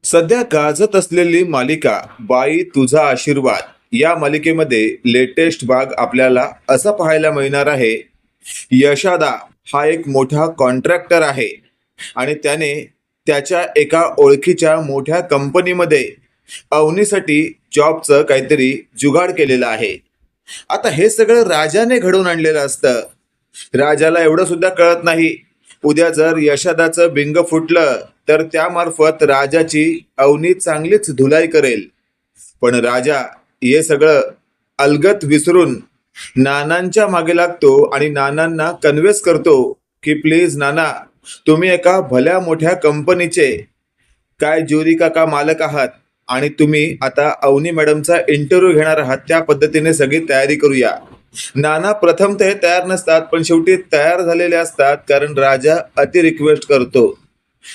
सध्या गाजत असलेली मालिका बाई तुझा आशीर्वाद या मालिकेमध्ये लेटेस्ट भाग आपल्याला असा पाहायला मिळणार आहे. यशादा हा एक मोठा कॉन्ट्रॅक्टर आहे आणि त्याने त्याच्या एका ओळखीच्या मोठ्या कंपनीमध्ये अवनीसाठी जॉबचं काहीतरी जुगाड केलेलं आहे. आता हे सगळं राजाने घडवून आणलेलं असतं. राजाला एवढं सुद्धा कळत नाही, उद्या जर यशादाचं बिंग फुटलं तर त्यामार्फत राजाची अवनी चांगलीच धुलाई करेल. पण राजा हे सगळं अलगत विसरून नानांच्या मागे लागतो आणि नानांना कन्व्हेन्स करतो की प्लीज नाना, तुम्ही एका भल्या मोठ्या कंपनीचे काय ज्युरी काका मालक आहात आणि तुम्ही आता अवनी मॅडमचा इंटरव्ह्यू घेणार आहात, त्या पद्धतीने सगळी तयारी करूया. नाना प्रथम ते तयार नसतात, पण शेवटी तयार झालेले असतात कारण राजा अति रिक्वेस्ट करतो.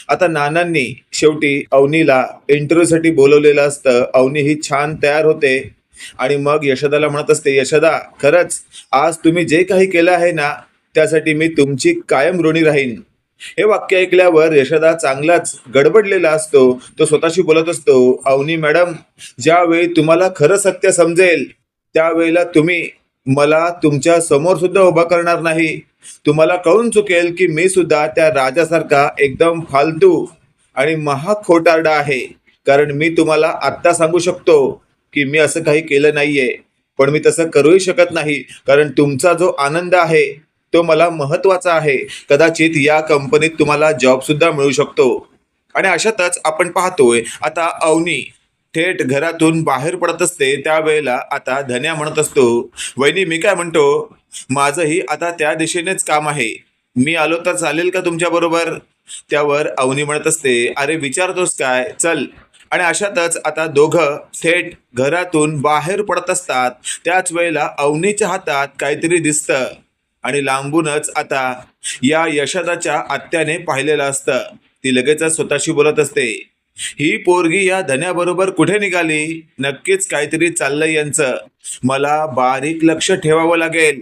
आता नानांनी शेवटी अवनीला इंटरव्ह्यूसाठी बोलवलेलं असतं. अवनी ही छान तयार होते आणि मग यशोदाला म्हणत असते, यशोदा खरंच आज तुम्ही जे काही केलं आहे ना, त्यासाठी मी तुमची कायम ऋणी राहीन. हे वाक्य ऐकल्यावर यशोदा चांगलाच गडबडलेला असतो. तो स्वतःशी बोलत असतो, अवनी मॅडम, ज्यावेळी तुम्हाला खरं सत्य समजेल त्यावेळेला तुम्ही मला तुमच्या समोर सुद्धा उभा करणार नाही. तुम्हाला कळून चुकेल की मी सुद्धा त्या राजासारखा एकदम फालतू आणि महा खोटारडा आहे. कारण मी तुम्हाला आत्ता सांगू शकतो की मी असं काही केलं नाहीये, पण मी तसं करूही शकत नाही कारण तुमचा जो आनंद आहे तो मला महत्वाचा आहे. कदाचित या कंपनीत तुम्हाला जॉब सुद्धा मिळू शकतो. आणि अशातच आपण पाहतोय आता अवनी थेट घरातून बाहेर पडत असते. त्यावेळेला आता धन्या म्हणत असतो, वहिनी मी काय म्हणतो, माझंही आता त्या दिशेनेच काम आहे, मी आलो तर चालेल का तुमच्या बरोबर? त्यावर अवनी म्हणत असते, अरे विचारतोस काय, चल. आणि अशातच आता दोघं थेट घरातून बाहेर पडत असतात. त्याच वेळेला अवनीच्या हातात काहीतरी दिसतं आणि लांबूनच आता या यशोदाच्या आत्याने पाहिलेलं असतं. ती लगेचच स्वतःशी बोलत असते, ही पोरगी या धन्याबरोबर कुठे निघाली? नक्कीच काहीतरी चाललंय यांचं, मला बारीक लक्ष ठेवावं लागेल.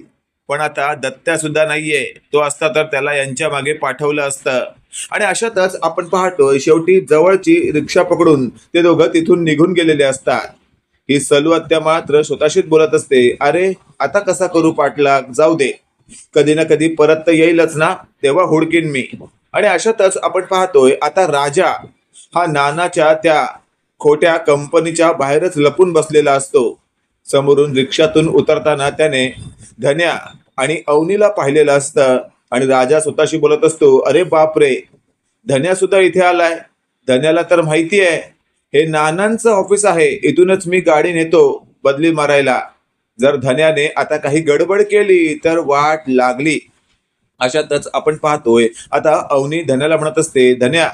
पण आता दत्त्या सुद्धा नाहीये, तो असता तर त्याला यांच्या मागे पाठवलं असतं. आणि अशातच आपण पाहतोय शेवटी जवळची रिक्षा पकडून ते दोघं तिथून निघून गेलेले असतात. ही सलू आत्या मात्र स्वतःशीच बोलत असते, अरे आता कसा करू पाठलाग, जाऊ दे, कधी ना कधी परत तर येईलच ना, तेव्हा हुडकीन मी. आणि अशातच आपण पाहतोय आता राजा हा नानाच्या त्या खोट्या कंपनीच्या बाहेरच लपून बसलेला असतो. समोरून रिक्षातून उतरताना त्याने धन्या आणि अवनीला पाहिलेलं असतं आणि राजा स्वतःशी बोलत असतो, अरे बापरे, धन्या सुद्धा इथे आलाय. धन्याला तर माहिती आहे हे नानांचं ऑफिस आहे, इथूनच मी गाडी नेतो बदली मारायला. जर धन्याने आता काही गडबड केली तर वाट लागली. अशातच आपण पाहतोय आता अवनी धन्याला म्हणत असते, धन्या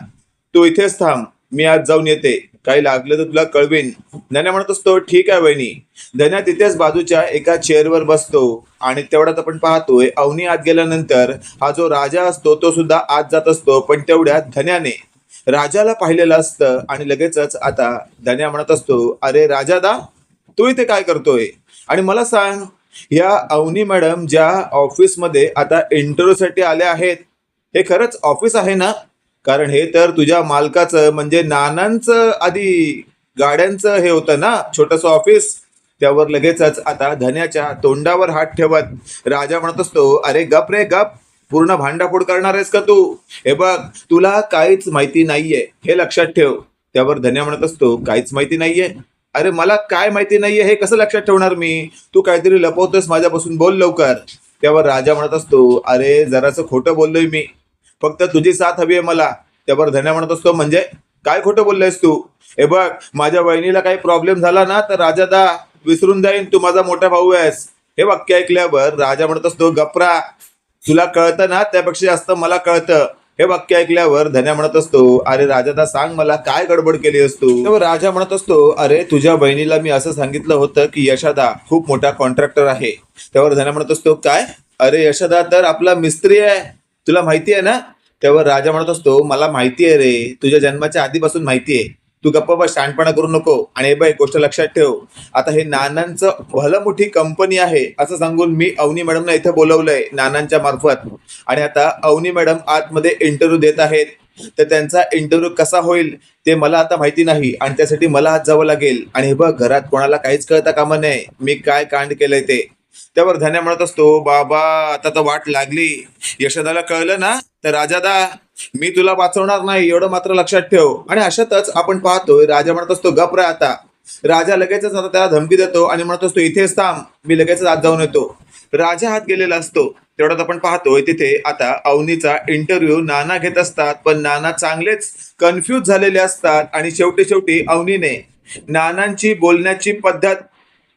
तू इथेच थांब, मी आज जाऊन येते, काही लागलं तर तुला कळवीन. धन्या म्हणत असतो, ठीक आहे वहिनी. धन्या तिथेच बाजूच्या एका चेअरवर बसतो आणि तेवढ्यात आपण पाहतोय अवनी आत गेल्यानंतर हा जो राजा असतो तो सुद्धा आत जात असतो. पण तेवढ्यात धन्याने राजाला पाहिलेलं असतं आणि लगेचच आता धन्या म्हणत असतो, अरे राजादा, तू इथे काय करतोय? आणि मला सांग, या अवनी मॅडम ज्या ऑफिसमध्ये आता इंटरव्ह्यूसाठी आल्या आहेत, हे खरंच ऑफिस आहे ना? कारण हे तर तुझ्या मालकाचं म्हणजे नानांचं आधी गाड्यांचं हे होतं ना, छोटंसं ऑफिस. त्यावर लगेचच आता धन्याच्या तोंडावर हात ठेवत राजा म्हणत असतो, अरे गप रे गप, पूर्ण भांडाफोड करणार आहेस का तू? हे बघ, तुला काहीच माहिती नाहीये, हे लक्षात ठेव. त्यावर धन्या म्हणत असतो, काहीच माहिती नाहीये? अरे मला काय माहिती नाहीये हे कसं लक्षात ठेवणार मी? तू काहीतरी लपवतोस माझ्यापासून, बोल लवकर. त्यावर राजा म्हणत असतो, अरे जरासं खोटं बोललोय मी, फक्त तुझी साथ हवी आहे मला. त्यावर धन्या म्हणत असतो, म्हणजे काय खोटं बोललायस तू? हे बघ, माझ्या वहिनीला काही प्रॉब्लेम झाला ना तर राजादा विसरून जाईन तू माझा मोठा भाऊ आहेस. हे वाक्य ऐकल्यावर राजा म्हणत असतो, गप्रा, तुला कळतं ना, त्यापेक्षा जास्त मला कळतं. हे वाक्य ऐकल्यावर धन्या म्हणत असतो, अरे राजादा सांग मला काय गडबड केली असतो? तेव्हा राजा म्हणत असतो, अरे तुझ्या बहिणीला मी असं सांगितलं होतं की यशोदा खूप मोठा कॉन्ट्रॅक्टर आहे. त्यावर धन्या म्हणत असतो, काय? अरे यशोदा तर आपला मिस्त्री आहे, तुला माहिती आहे ना? त्यावर राजा म्हणत असतो, मला माहिती आहे रे, तुझ्या जन्माच्या आधीपासून माहिती आहे, तू गप्पा बस, शहाणपणा करू नको. आणि हे बाई गोष्ट लक्षात ठेव, आता हे नानांचं भलं मोठी कंपनी आहे असं सांगून मी अवनी मॅडमला इथं बोलवलंय नानांच्या मार्फत. आणि आता अवनी मॅडम आतमध्ये इंटरव्ह्यू देत आहेत तर त्यांचा इंटरव्ह्यू कसा होईल ते मला आता माहिती नाही आणि त्यासाठी मला आज जावं लागेल. आणि हे बघ, घरात कोणाला काहीच कळता कामा नये मी काय कांड केलंय ते. त्यावर धन्या म्हणत असतो, बाबा आता तर वाट लागली. यशोदाला कळलं ना तर राजादा मी तुला वाचवणार नाही एवढं मात्र लक्षात ठेव. आणि अशातच आपण पाहतोय राजा म्हणत असतो, गप रे आता. राजा लगेचच आता त्याला धमकी देतो आणि म्हणत असतो, इथेच थांब, मी लगेचच आत जाऊन येतो. राजा हात गेलेला असतो. तेवढ्यात आपण पाहतोय तिथे आता अवनीचा इंटरव्ह्यू नाना घेत असतात, पण नाना चांगलेच कन्फ्यूज झालेले असतात. आणि शेवटी अवनीने नानांची बोलण्याची पद्धत,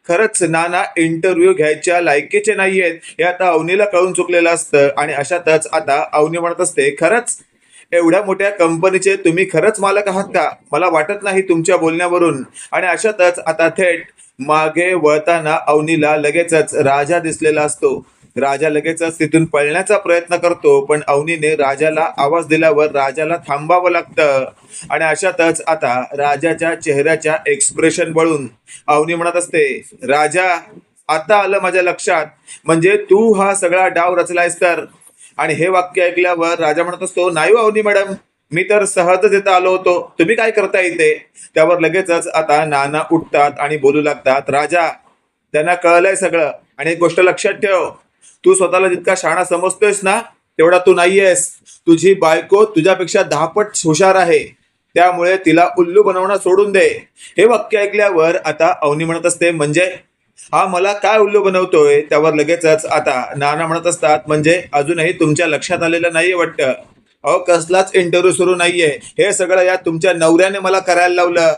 खरंच नाना इंटरव्ह्यू घ्यायच्या लायकीचे नाहीयेत हे आता अवनीला कळून चुकलेलं असतं. आणि अशातच आता अवनी म्हणत असते, खरंच एवढ्या मोठ्या कंपनीचे तुम्ही खरंच मालक आहात का? मला वाटत नाही तुमच्या बोलण्यावरून. आणि अशातच आता थेट मागे वळताना अवनीला लगेचच राजा दिसलेला असतो. राजा लगेचच तिथून पळण्याचा प्रयत्न करतो, पण अवनीने राजाला आवाज दिल्यावर राजाला थांबावं लागतं. आणि अशातच आता राजाच्या चेहऱ्याच्या एक्सप्रेशन वळून अवनी म्हणत असते, राजा आता आलं माझ्या लक्षात, म्हणजे तू हा सगळा डाव रचलायस तर. आणि हे वाक्य ऐकल्यावर राजा म्हणत असतो, नाही हो अवनी मॅडम, मी तर सहजच इथं आलो होतो, तुम्ही काय करता इथे? त्यावर लगेचच आता नाना उठतात आणि बोलू लागतात, राजा त्यांना कळलंय सगळं आणि एक गोष्ट लक्षात ठेव, तू स्वतःला जितका शहाणा समजतोयस ना तेवढा तू नाहीयेस. तुझी बायको तुझ्यापेक्षा 10 पट हुशार आहे, त्यामुळे तिला उल्लू बनवणं सोडून दे. हे वाक्य ऐकल्यावर आता अवनी म्हणत असते, म्हणजे हा मला काय उल्लू बनवतोय? त्यावर लगेचच आता नाना म्हणत असतात, म्हणजे अजूनही तुमच्या लक्षात आलेलं नाहीये वाटतं. अहो कसलाच इंटरव्ह्यू सुरू नाहीये, हे सगळं या तुमच्या नवऱ्याने मला करायला लावलं.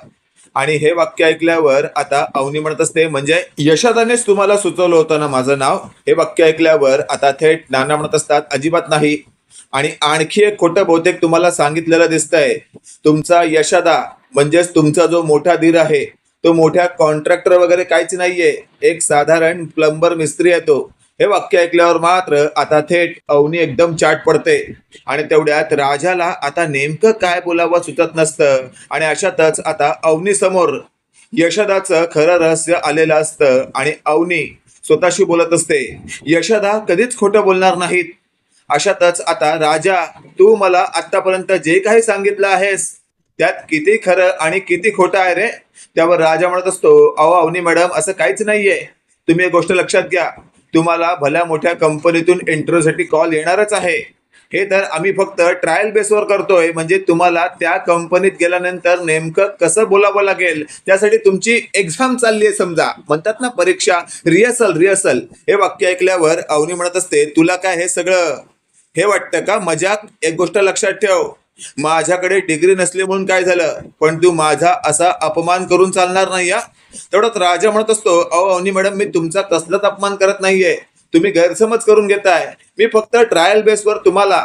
आणि हे वाक्य ऐकल्यावर आता अवनी म्हणत असते, म्हणजे यशोदानेच तुम्हाला सुचवलं होतं ना माझं नाव? हे वाक्य ऐकल्यावर आता थेट नाना म्हणत असतात, अजिबात नाही. आणि आणखी एक खोटं बहुतेक तुम्हाला सांगितलेलं दिसतंय. तुमचा यशोदा म्हणजेच तुमचा जो मोठा धीर आहे तो मोठ्या कॉन्ट्रॅक्टर वगैरे काहीच नाहीये, एक साधारण प्लंबर मिस्त्री आहे तो. हे वाक्य ऐकल्यावर मात्र आता थेट अवनी एकदम चाट पडते. आणि तेवढ्यात राजाला आता नेमकं काय बोलावं सुचत नसतं. आणि अशातच आता अवनी समोर यशोदाचं खरं रहस्य आलेलं असतं. आणि अवनी स्वतःशी बोलत असते, यशोदा कधीच खोटं बोलणार नाहीत. अशातच आता राजा, तू मला आतापर्यंत जे काही सांगितलं आहेस त्यात किती खरं आणि किती खोटं आहे रे? त्यावर राजा म्हणत असतो, अहो अवनी मॅडम असं काहीच नाहीये. तुम्ही एक गोष्ट लक्षात घ्या, तुम्हाला भल्या मोठ्या कंपनीतून इंटरव्ह्यूसाठी कॉल येणारच आहे. हे तर आम्ही फक्त ट्रायल बेसवर करतोय, म्हणजे तुम्हाला त्या कंपनीत गेल्यानंतर नेमकं कसं बोलावं लागेल त्यासाठी तुमची एक्झाम चालली आहे, समजा म्हणतात ना परीक्षा, रिहर्सल. हे वाक्य ऐकल्यावर अवनी म्हणत असते, तुला काय हे सगळं हे वाटतं का मजाक? एक गोष्ट लक्षात ठेव, माझ्याकडे डिग्री नसली म्हणून काय झालं, पण तू माझा असा अपमान करून चालणार नाही या. तेवढाच राजा म्हणत असतो, अहो अवनी मॅडम मी तुमचा कसलाच अपमान करत नाहीये, तुम्ही गैरसमज करून घेताय. मी फक्त ट्रायल बेसवर तुम्हाला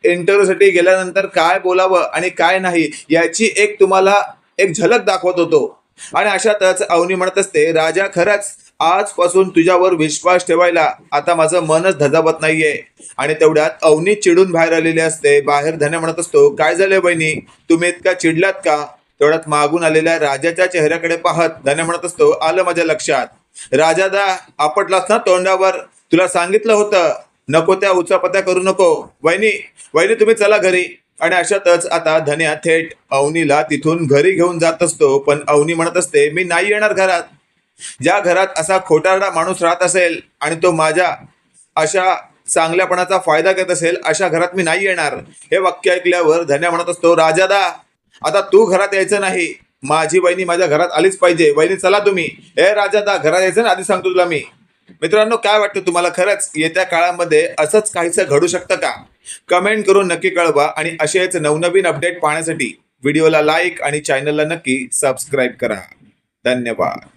इंटरव्ह्यूसाठी गेल्यानंतर काय बोलावं आणि काय नाही याची तुम्हाला एक झलक दाखवत होतो. आणि अशातच अवनी म्हणत असते, राजा खरंच आजपासून तुझ्यावर विश्वास ठेवायला आता माझं मनच धजावत नाहीये. आणि तेवढ्यात अवनी चिडून बाहेर आलेली असते. बाहेर धन्या म्हणत असतो, काय झालंय बहिणी, तुम्ही इतका चिडलात का? तेवढ्यात मागून आलेल्या राजाच्या चेहऱ्याकडे पाहत धन्या म्हणत असतो, आलं माझ्या लक्षात. राजादा आपटलास ना तोंडावर, तुला सांगितलं होतं नको त्या उचापत्या करू नको. वहिनी तुम्ही चला घरी. आणि अशातच आता धन्या थेट अवनीला तिथून घरी घेऊन जात असतो. पण अवनी म्हणत असते, मी नाही येणार घरात. ज्या घरात असा खोटारडा माणूस राहत असेल आणि तो माझ्या अशा चांगल्यापणाचा फायदा घेत असेल अशा घरात मी नाही येणार. हे वाक्य ऐकल्यावर धन्या म्हणत असतो, राजादा आता तू घरात यायचं नाही, माझी वहिनी माझ्या घरात आलीच पाहिजे. वहिनी चला तुम्ही. हे राजादा घरात यायचं ना, आधी सांगतो तुला मी. मित्रांनो काय वाटतं तुम्हाला, खरंच येत्या काळामध्ये असंच काहीसं घडू शकतं का? कमेंट करून नक्की कळवा. आणि असेच नवनवीन अपडेट पाहण्यासाठी व्हिडिओला लाईक आणि चॅनलला नक्की सबस्क्राईब करा. धन्यवाद.